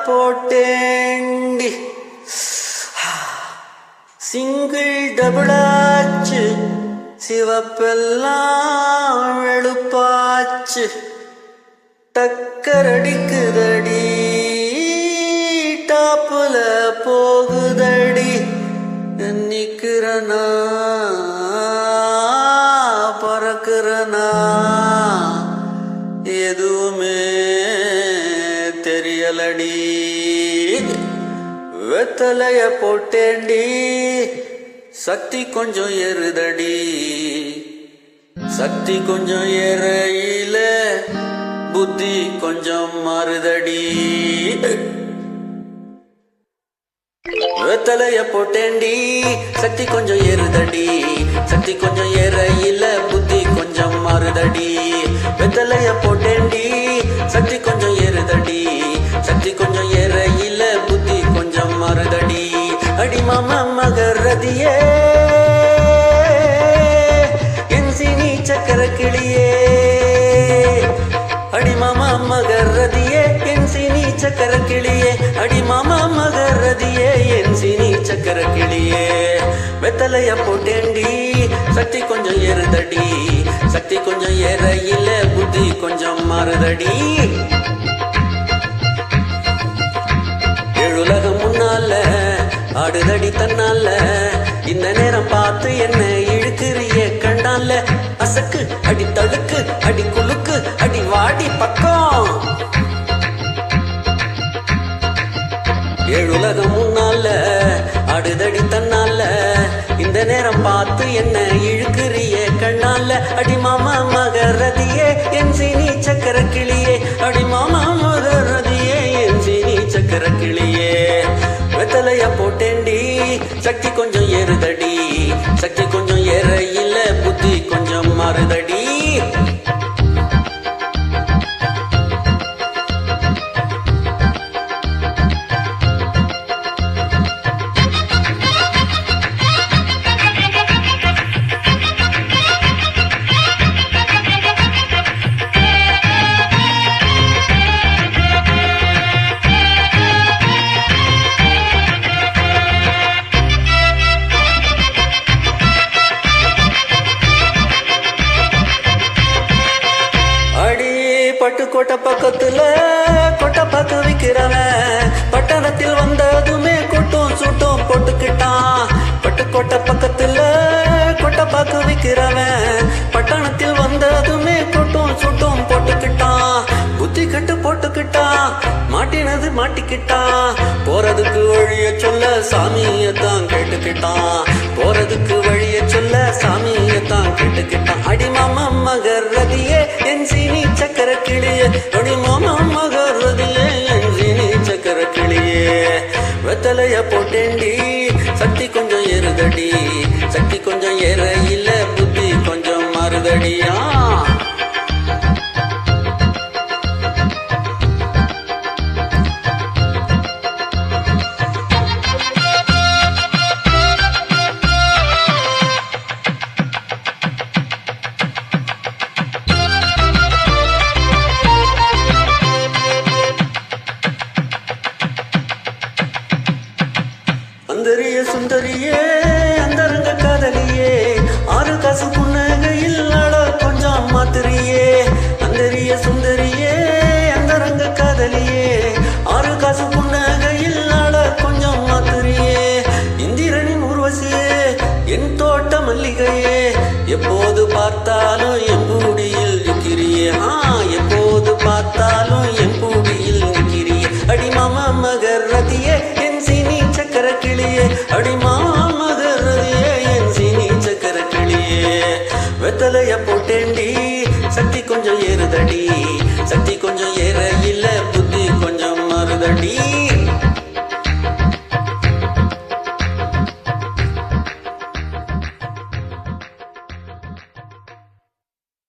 போட்டேண்டி single டபுளாச்சு சிவப்பெல்லாம் வெளுப்பாச்சு டக்கரடிக்குதடி டாப்புல போகுதடி நிக்கிறனா பறக்கிறனா எதுவுமே தெரியலடி வெத்தலைய போட்டேண்டி சக்தி கொஞ்சம் ஏறுதடி சக்தி கொஞ்சம் ஏறையில புத்தி கொஞ்சம் மாறுதடி வெத்தலைய போட்டேண்டி சக்தி கொஞ்சம் ஏறுதடி சக்தி கொஞ்சம் ஏறையில புத்தி கொஞ்சம் மாறுதடி வெத்தலைய போட்டேண்டி சக்தி கொஞ்சம் ஏறுதடி சக்தி கொஞ்சம் ஏறையில புத்தி கொஞ்சம் மாறுதடி அடி மாமா மகரதியே என் சினி சக்கர கிளியே அடி மாமா மகரதியே என் சினி சக்கர கிளியே அடி மாமா மகரதியே என் சினி சக்கர கிளியே வெத்தலைய போட்டேண்டி சக்தி கொஞ்சம் ஏறுதடி சக்தி கொஞ்சம் ஏறையில புத்தி கொஞ்சம் மாறுதடி ஏழுலகம் முன்னால ஆடுதடி தன்னால இந்த நேரம் பார்த்து என்ன இழுக்கிறிய கண்டால அசக்கு அடி தடுக்கு அடி குலுக்கு அடி வாடி பக்கம் ஏழுலகம் முன்னால ஆடுதடி தன்னால இந்த நேரம் பார்த்து என்ன இழுக்கிறிய கண்ணால அடி மாமா மகரதியே என் சினி சக்கர கிளியே அடி மாமா மகரதியே என் சினி சக்கர கிளியே வெத்தலைய போட்டேண்டி சக்தி கொஞ்சம் ஏறுதடி சக்தி கொஞ்சம் ஏறையில புத்தி கொஞ்சம் மாறுதடி பட்டுக்கோட்டை பக்கத்துல கொட்டை பார்த்து விக்கிறவன் பட்டணத்தில் வந்ததுமே கொட்டும் சூட்டும் போட்டுக்கிட்டான் பட்டுக்கோட்டை பக்கத்துல கொட்டை பார்த்து விக்கிறவன் பட்டணத்தில் வந்ததுமே கொட்டும் சூட்டும் போட்டுக்கிட்டான் புத்தி கட்டு போட்டுக்கிட்டான் மாட்டினது மாட்டிக்கிட்டான் போறதுக்கு வழிய சொல்ல சாமியத்தான் கேட்டுக்கிட்டான் போறதுக்கு வழிய சொல்ல சாமியத்தான் கேட்டுக்கிட்டான் அடி மாமா மகரதியே என் சினி சக்கர கிளியே அடி மாமா மகரதியே என் சினி சக்கர கிளியே வெத்தலைய போட்டேண்டி சக்தி கொஞ்சம் ஏறுதடி சக்தி கொஞ்சம் ஏறையில புத்தி கொஞ்சம் மாறுதடியா அந்தரிய சுந்தரியே அந்தரங்க காதலியே ஆறு காசு புன்னகையில் நாட கொஞ்சம் மாத்திரியே அந்தரிய சுந்தரியே அந்தரங்க காதலியே ஆறு காசு புன்னகையில் நாட கொஞ்சம் மாத்திரியே இந்திரனின் ஊர்வசியே என் தோட்ட மல்லிகையே எப்போது பார்த்தாலும் என் பூடியில் நிற்கிறியே எப்போது பார்த்தாலும் என் பூடியில் நிற்கிறியே அடி மாமா மகரதியே என் சினி சக்கர கிளியே அடி மாமா மகரதியே என் சினி சக்கர கிளியே வெத்தலைய போட்டேண்டி சக்தி கொஞ்சம் ஏறுதடி சக்தி கொஞ்சம் ஏறையில புத்தி கொஞ்சம் மாறுதடி